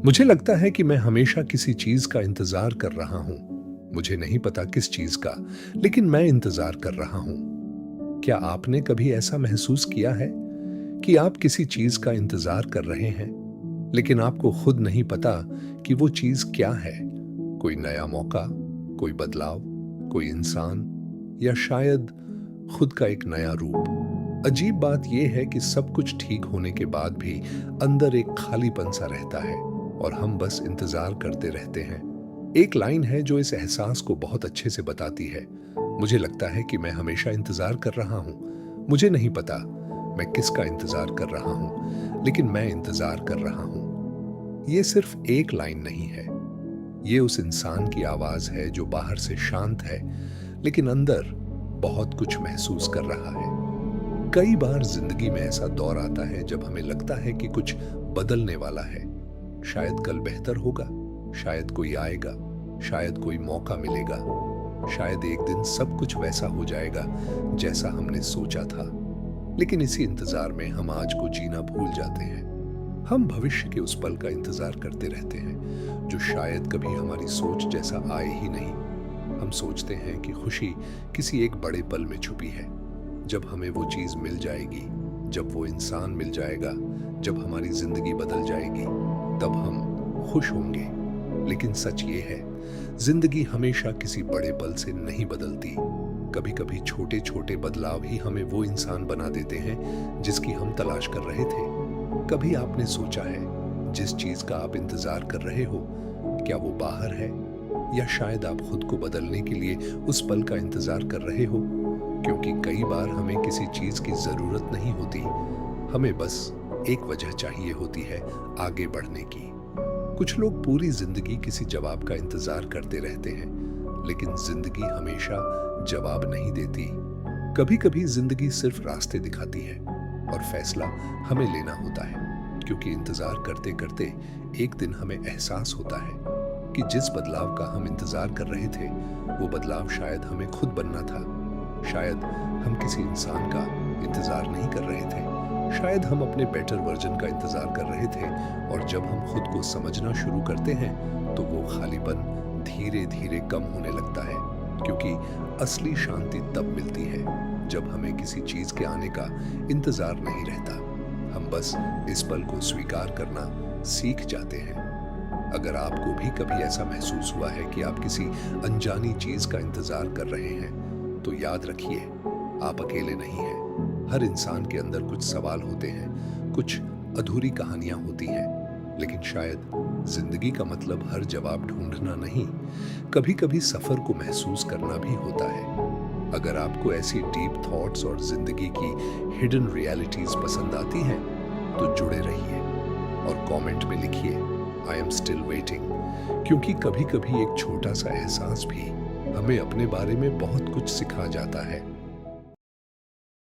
मुझे लगता है कि मैं हमेशा किसी चीज का इंतजार कर रहा हूं। मुझे नहीं पता किस चीज का, लेकिन मैं इंतजार कर रहा हूं। क्या आपने कभी ऐसा महसूस किया है कि आप किसी चीज का इंतजार कर रहे हैं, लेकिन आपको खुद नहीं पता कि वो चीज क्या है? कोई नया मौका, कोई बदलाव, कोई इंसान, या शायद खुद का एक नया रूप। अजीब बात यह है कि सब कुछ ठीक होने के बाद भी अंदर एक खालीपन सा रहता है और हम बस इंतजार करते रहते हैं। एक लाइन है जो इस एहसास को बहुत अच्छे से बताती है। मुझे लगता है कि मैं हमेशा इंतजार कर रहा हूं। मुझे नहीं पता मैं किसका इंतजार कर रहा हूं, लेकिन मैं इंतजार कर रहा हूं। ये सिर्फ एक लाइन नहीं है। ये उस इंसान की आवाज है जो बाहर से शांत है, लेकिन अंदर बहुत कुछ महसूस कर रहा है। कई बार जिंदगी में ऐसा दौर आता है जब हमें लगता है कि कुछ बदलने वाला है। शायद कल बेहतर होगा, शायद कोई आएगा, शायद कोई मौका मिलेगा, शायद एक दिन सब कुछ वैसा हो जाएगा जैसा हमने सोचा था। लेकिन इसी इंतजार में हम आज को जीना भूल जाते हैं। हम भविष्य के उस पल का इंतजार करते रहते हैं जो शायद कभी हमारी सोच जैसा आए ही नहीं। हम सोचते हैं कि खुशी किसी एक बड़े पल में छुपी है, जब हमें वो चीज मिल जाएगी, जब वो इंसान मिल जाएगा, जब हमारी जिंदगी बदल जाएगी, तब हम खुश होंगे। लेकिन सच ये है, जिंदगी हमेशा किसी बड़े पल से नहीं बदलती। कभी कभी छोटे छोटे बदलाव ही हमें वो इंसान बना देते हैं जिसकी हम तलाश कर रहे थे। कभी आपने सोचा है जिस चीज का आप इंतजार कर रहे हो, क्या वो बाहर है, या शायद आप खुद को बदलने के लिए उस पल का इंतजार कर रहे हो? क्योंकि कई बार हमें किसी चीज की जरूरत नहीं होती, हमें बस एक वजह चाहिए होती है आगे बढ़ने की। कुछ लोग पूरी जिंदगी किसी जवाब का इंतजार करते रहते हैं, लेकिन जिंदगी हमेशा जवाब नहीं देती। कभी कभी जिंदगी सिर्फ रास्ते दिखाती है और फैसला हमें लेना होता है, क्योंकि इंतजार करते करते एक दिन हमें एहसास होता है कि जिस बदलाव का हम इंतजार कर रहे थे, वो बदलाव शायद हमें खुद बनना था। शायद हम किसी इंसान का इंतजार नहीं कर रहे थे, शायद हम अपने बेटर वर्जन का इंतजार कर रहे थे। और जब हम खुद को समझना शुरू करते हैं तो वो खालीपन धीरे धीरे कम होने लगता है, क्योंकि असली शांति तब मिलती है जब हमें किसी चीज के आने का इंतजार नहीं रहता। हम बस इस पल को स्वीकार करना सीख जाते हैं। अगर आपको भी कभी ऐसा महसूस हुआ है कि आप किसी अनजानी चीज का इंतजार कर रहे हैं, तो याद रखिए, आप अकेले नहीं हैं। हर इंसान के अंदर कुछ सवाल होते हैं, कुछ अधूरी कहानियां होती हैं, लेकिन शायद जिंदगी का मतलब हर जवाब ढूंढना नहीं, कभी कभी सफर को महसूस करना भी होता है। अगर आपको ऐसी डीप थॉट्स और जिंदगी की हिडन रियलिटीज पसंद आती हैं, तो जुड़े रहिए और कमेंट में लिखिए आई एम स्टिल वेटिंग, क्योंकि कभी कभी एक छोटा सा एहसास भी हमें अपने बारे में बहुत कुछ सिखा जाता है।